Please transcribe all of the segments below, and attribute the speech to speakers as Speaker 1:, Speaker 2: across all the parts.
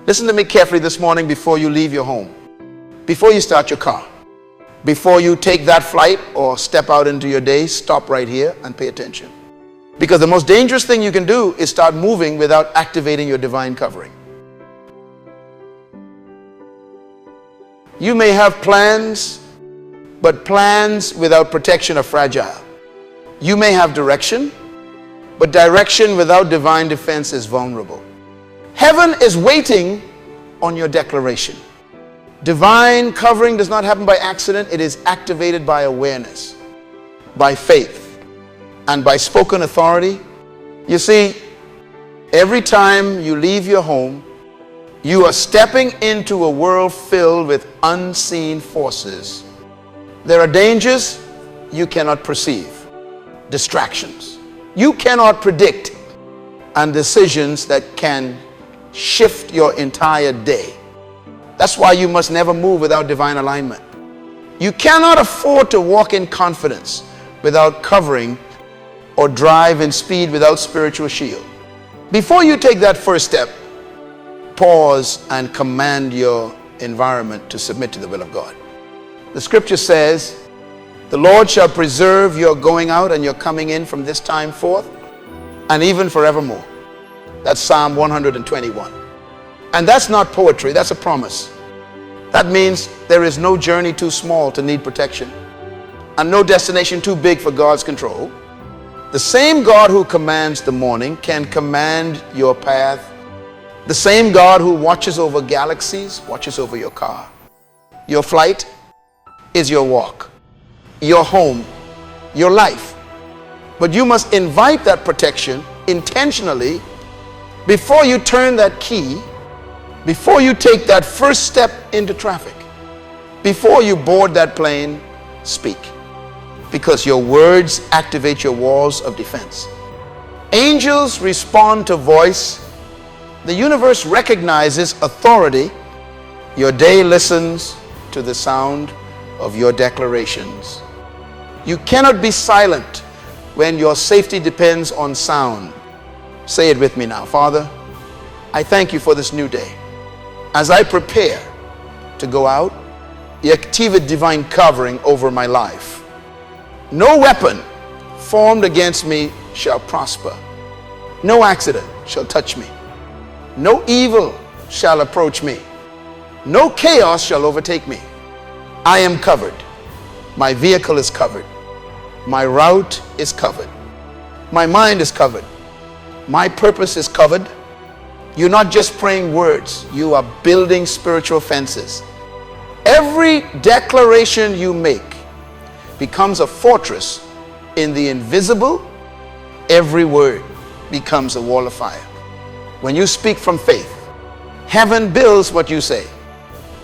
Speaker 1: Listen to me carefully this morning before you leave your home, before you start your car, before you take that flight or step out into your day. Stop right here and pay attention. Because the most dangerous thing you can do is start moving without activating your divine covering. You may have plans, but plans without protection are fragile. You may have direction, but direction without divine defense is vulnerable. Heaven is waiting on your declaration. Divine covering does not happen by accident. It is activated by awareness, by faith, and by spoken authority. You see, every time you leave your home, you are stepping into a world filled with unseen forces. There are dangers you cannot perceive, distractions you cannot predict, and decisions that can shift your entire day. That's why you must never move without divine alignment. You cannot afford to walk in confidence without covering, or drive in speed without spiritual shield. Before you take that first step, pause and command your environment to submit to the will of God. The scripture says, "The Lord shall preserve your going out and your coming in from this time forth, and even forevermore." That's Psalm 121. And that's not poetry, that's a promise. That means there is no journey too small to need protection, and no destination too big for God's control. The same God who commands the morning can command your path. The same God who watches over galaxies watches over your car. Your flight is your walk, your home, your life. But you must invite that protection intentionally before you turn that key, before you take that first step into traffic, before you board that plane. Speak, because your words activate your walls of defense. Angels respond to voice. The universe recognizes authority. Your day listens to the sound of your declarations. You cannot be silent when your safety depends on sound. Say it with me now. Father, I thank you for this new day. As I prepare to go out, you activate divine covering over my life. No weapon formed against me shall prosper. No accident shall touch me. No evil shall approach me. No chaos shall overtake me. I am covered. My vehicle is covered. My route is covered. My mind is covered. My purpose is covered. You're not just praying words, you are building spiritual fences. Every declaration you make becomes a fortress in the invisible. Every word becomes a wall of fire. When you speak from faith, heaven builds what you say.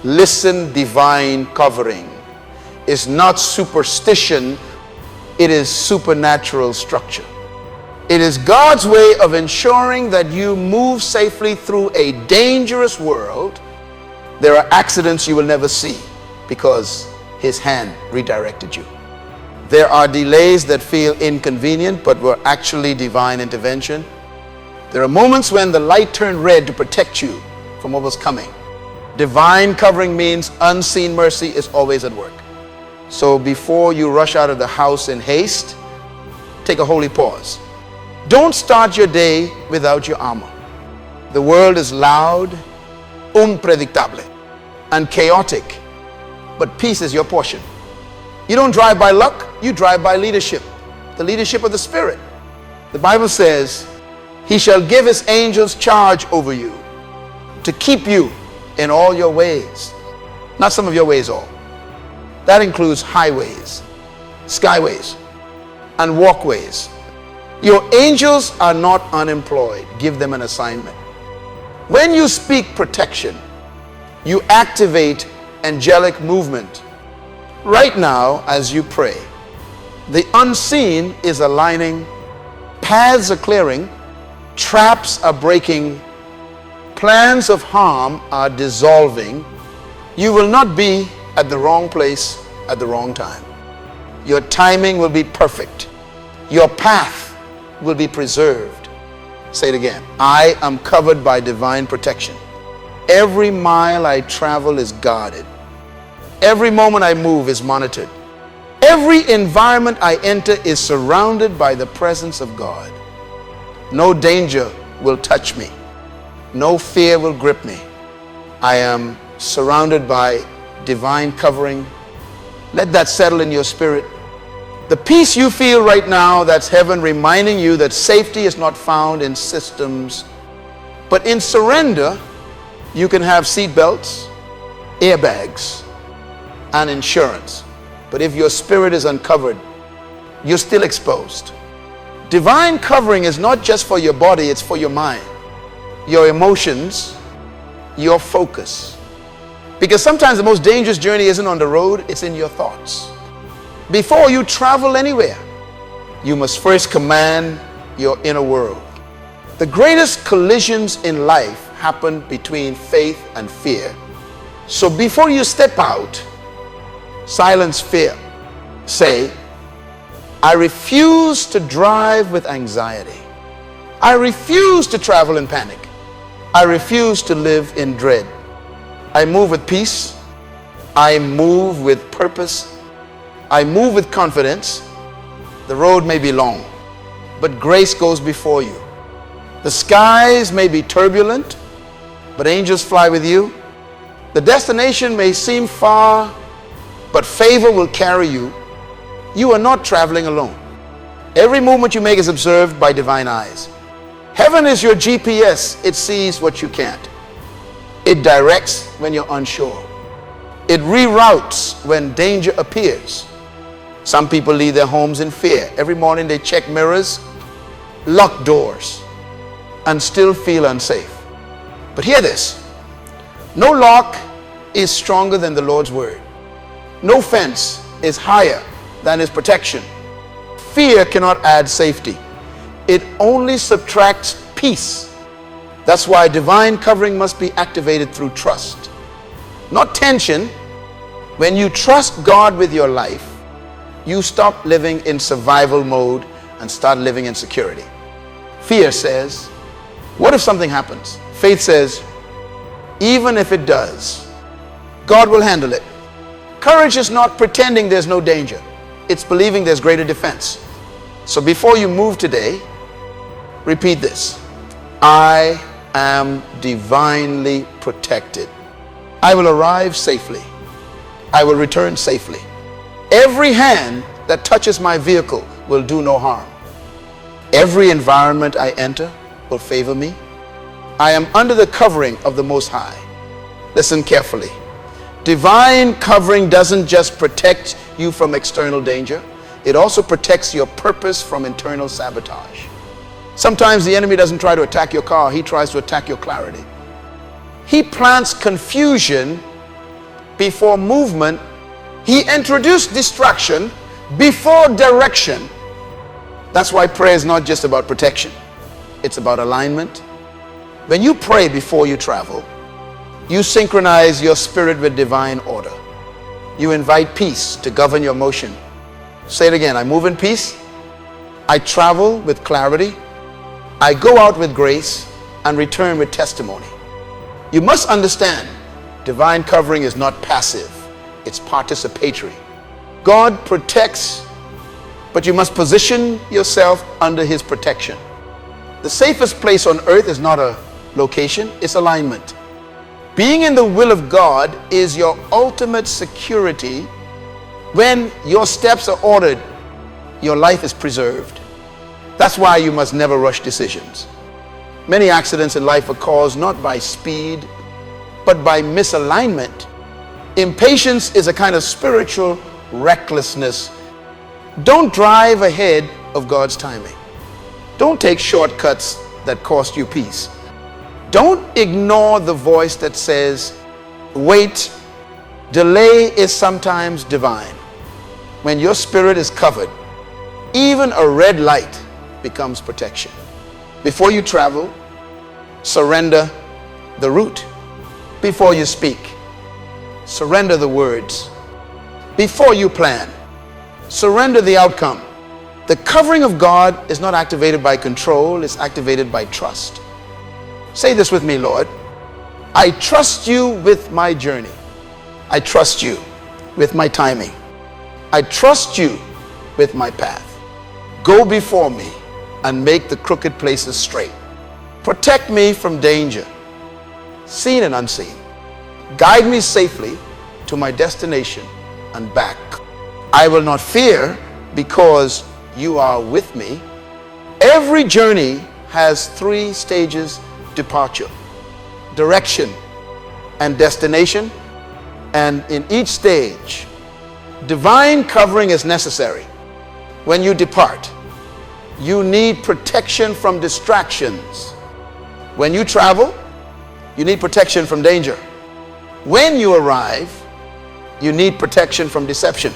Speaker 1: Listen, divine covering is not superstition, it is supernatural structure. It is God's way of ensuring that you move safely through a dangerous world. There are accidents you will never see because His hand redirected you. There are delays that feel inconvenient but were actually divine intervention. There are moments when the light turned red to protect you from what was coming. Divine covering means unseen mercy is always at work. So before you rush out of the house in haste, take a holy pause. Don't start your day without your armor. The world is loud, unpredictable, and chaotic, but peace is your portion. You don't drive by luck, you drive by leadership, the leadership of the Spirit. The Bible says, He shall give His angels charge over you to keep you in all your ways. Not some of your ways, all. That includes highways, skyways, and walkways. Your angels are not unemployed. Give them an assignment. When you speak protection, you activate angelic movement. Right now, as you pray, the unseen is aligning, paths are clearing, traps are breaking, plans of harm are dissolving. You will not be at the wrong place at the wrong time. Your timing will be perfect. Your path will be preserved. Say it again. I am covered by divine protection. Every mile I travel is guarded. Every moment I move is monitored. Every environment I enter is surrounded by the presence of God. No danger will touch me. No fear will grip me. I am surrounded by divine covering. Let that settle in your spirit. The peace you feel right now, that's heaven reminding you that safety is not found in systems, but in surrender. You can have seat belts, airbags, and insurance. But if your spirit is uncovered, you're still exposed. Divine covering is not just for your body, it's for your mind, your emotions, your focus. Because sometimes the most dangerous journey isn't on the road, it's in your thoughts. Before you travel anywhere, you must first command your inner world. The greatest collisions in life happen between faith and fear. So before you step out, silence fear. Say, I refuse to drive with anxiety. I refuse to travel in panic. I refuse to live in dread. I move with peace. I move with purpose. I move with confidence. The road may be long, but grace goes before you. The skies may be turbulent, but angels fly with you. The destination may seem far, but favor will carry you. You are not traveling alone. Every movement you make is observed by divine eyes. Heaven is your GPS. It sees what you can't. It directs when you're unsure. It reroutes when danger appears. Some people leave their homes in fear. Every morning they check mirrors, lock doors, and still feel unsafe. But hear this. No lock is stronger than the Lord's word. No fence is higher than his protection. Fear cannot add safety. It only subtracts peace. That's why divine covering must be activated through trust, not tension. When you trust God with your life, you stop living in survival mode and start living in security. Fear says, what if something happens? Faith says, even if it does, God will handle it. Courage is not pretending there's no danger. It's believing there's greater defense. So before you move today, repeat this. I am divinely protected. I will arrive safely. I will return safely. Every hand that touches my vehicle will do no harm. Every environment I enter will favor me. I am under the covering of the Most High. Listen carefully. Divine covering doesn't just protect you from external danger. It also protects your purpose from internal sabotage. Sometimes the enemy doesn't try to attack your car. He tries to attack your clarity. He plants confusion before movement. He introduced distraction before direction. That's why prayer is not just about protection. It's about alignment. When you pray before you travel, you synchronize your spirit with divine order. You invite peace to govern your motion. Say it again. I move in peace. I travel with clarity. I go out with grace and return with testimony. You must understand, divine covering is not passive. It's participatory. God protects, but you must position yourself under his protection. The safest place on earth is not a location, it's alignment. Being in the will of God is your ultimate security. When your steps are ordered, your life is preserved. That's why you must never rush decisions. Many accidents in life are caused not by speed, but by misalignment. Impatience is a kind of spiritual recklessness. Don't drive ahead of God's timing. Don't take shortcuts that cost you peace. Don't ignore the voice that says, wait. Delay is sometimes divine. When your spirit is covered, even a red light becomes protection. Before you travel, surrender the route. Before you speak, surrender the words. Before you plan, surrender the outcome. The covering of God is not activated by control, it's activated by trust. Say this with me, Lord. I trust you with my journey. I trust you with my timing. I trust you with my path. Go before me and make the crooked places straight. Protect me from danger, seen and unseen. Guide me safely to my destination and back. I will not fear because you are with me. Every journey has 3 stages: departure, direction, and destination. And in each stage, divine covering is necessary. When you depart, you need protection from distractions. When you travel, you need protection from danger. When you arrive, you need protection from deception.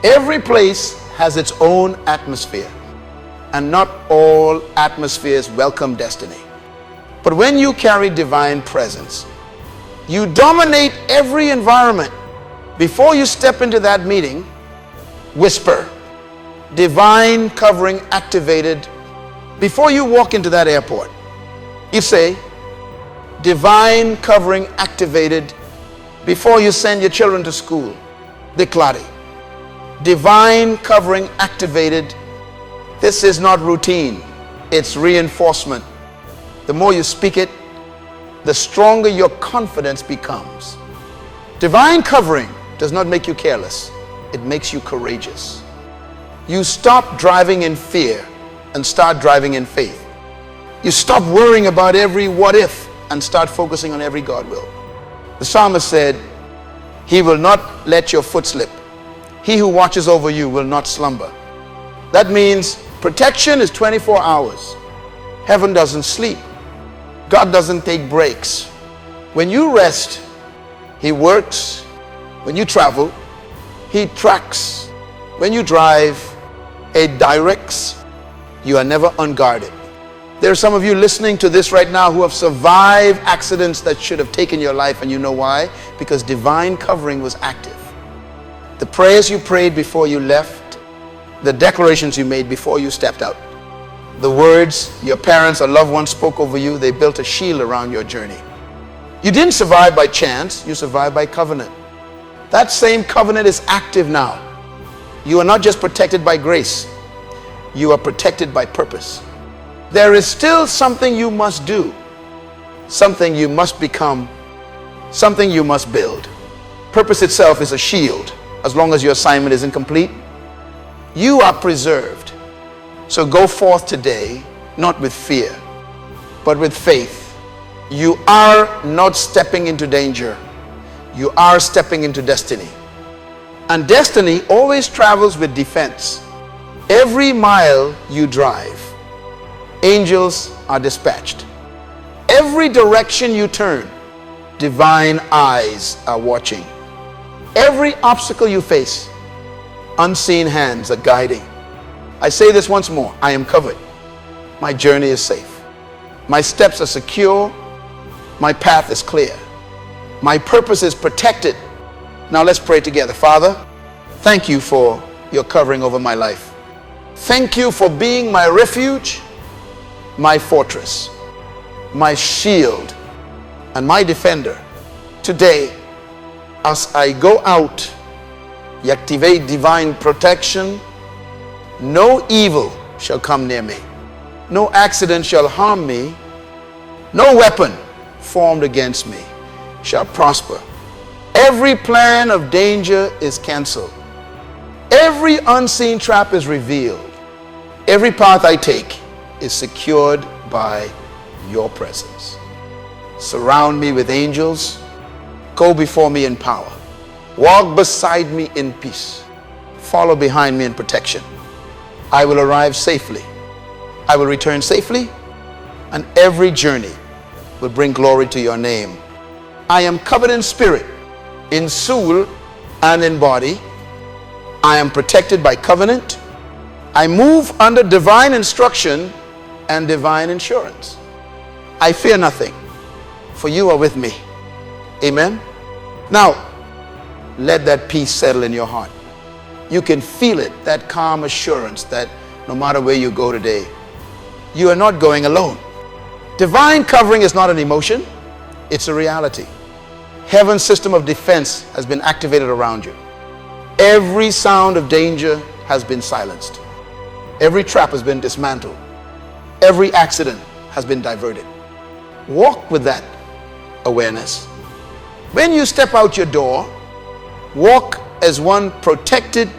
Speaker 1: Every place has its own atmosphere, and not all atmospheres welcome destiny. But when you carry divine presence, you dominate every environment. Before you step into that meeting, whisper, divine covering activated. Before you walk into that airport, you say, divine covering activated. Before you send your children to school, declare it. Divine covering activated. This is not routine, it's reinforcement. The more you speak it, the stronger your confidence becomes. Divine covering does not make you careless, it makes you courageous. You stop driving in fear and start driving in faith. You stop worrying about every what if and start focusing on every God will. The psalmist said, he will not let your foot slip. He who watches over you will not slumber. That means protection is 24 hours. Heaven doesn't sleep. God doesn't take breaks. When you rest, he works. When you travel, he tracks. When you drive, he directs. You are never unguarded. There are some of you listening to this right now who have survived accidents that should have taken your life, and you know why? Because divine covering was active. The prayers you prayed before you left, the declarations you made before you stepped out, the words your parents or loved ones spoke over you, they built a shield around your journey. You didn't survive by chance, you survived by covenant. That same covenant is active now. You are not just protected by grace, you are protected by purpose. There is still something you must do, something you must become, something you must build. Purpose itself is a shield. As long as your assignment is incomplete, you are preserved. So go forth today, not with fear, but with faith. You are not stepping into danger. You are stepping into destiny. And destiny always travels with defense. Every mile you drive, angels are dispatched. Every direction you turn, divine eyes are watching. Every obstacle you face, unseen hands are guiding. I say this once more, I am covered. My journey is safe. My steps are secure. My path is clear. My purpose is protected. Now let's pray together. Father, thank you for your covering over my life. Thank you for being my refuge, my fortress, my shield, and my defender. Today, as I go out, you activate divine protection. No evil shall come near me. No accident shall harm me. No weapon formed against me shall prosper. Every plan of danger is canceled. Every unseen trap is revealed. Every path I take is secured by your presence. Surround me with angels. Go before me in power. Walk beside me in peace. Follow behind me in protection. I will arrive safely. I will return safely, and every journey will bring glory to your name. I am covered in spirit, in soul, and in body. I am protected by covenant. I move under divine instruction and divine insurance. I fear nothing, for you are with me. Amen. Now, let that peace settle in your heart. You can feel it, that calm assurance that no matter where you go today, you are not going alone. Divine covering is not an emotion. It's a reality. Heaven's system of defense has been activated around you. Every sound of danger has been silenced. Every trap has been dismantled. Every accident has been diverted. Walk with that awareness. When you step out your door, walk as one protected.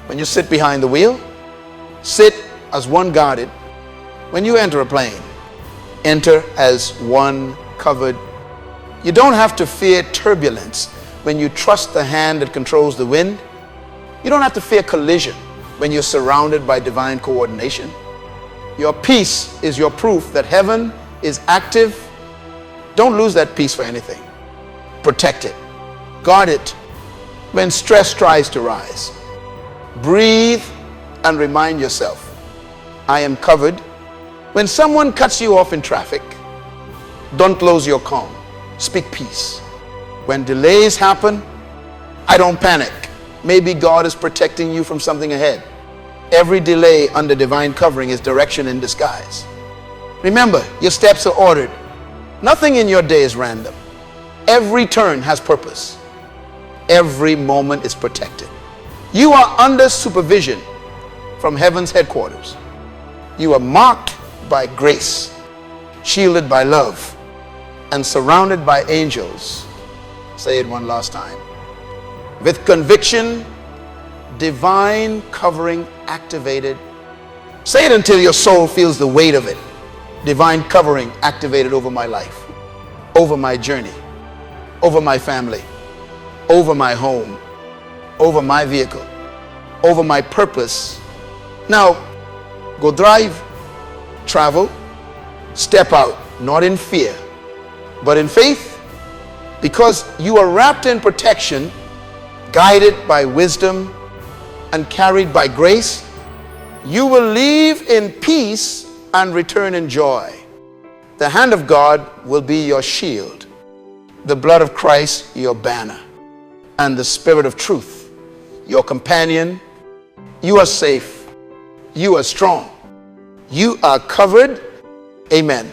Speaker 1: When you sit behind the wheel, sit as one guarded. When you enter a plane, enter as one covered. You don't have to fear turbulence when you trust the hand that controls the wind. You don't have to fear collision when you're surrounded by divine coordination. Your peace is your proof that heaven is active. Don't lose that peace for anything. Protect it. Guard it when stress tries to rise. Breathe and remind yourself, I am covered. When someone cuts you off in traffic, don't lose your calm. Speak peace. When delays happen, I don't panic. Maybe God is protecting you from something ahead. Every delay under divine covering is direction in disguise. Remember, your steps are ordered. Nothing in your day is random. Every turn has purpose. Every moment is protected. You are under supervision from heaven's headquarters. You are marked by grace, shielded by love, and surrounded by angels. Say it one last time. With conviction, divine covering activated. Say it until your soul feels the weight of it. Divine covering activated over my life, over my journey, over my family, over my home, over my vehicle, over my purpose. Now, go drive, travel, step out, not in fear, but in faith, because you are wrapped in protection, guided by wisdom, and carried by grace. You will leave in peace and return in joy. The hand of God will be your shield, the blood of Christ your banner, and the Spirit of truth your companion. You are safe. You are strong. You are covered. Amen.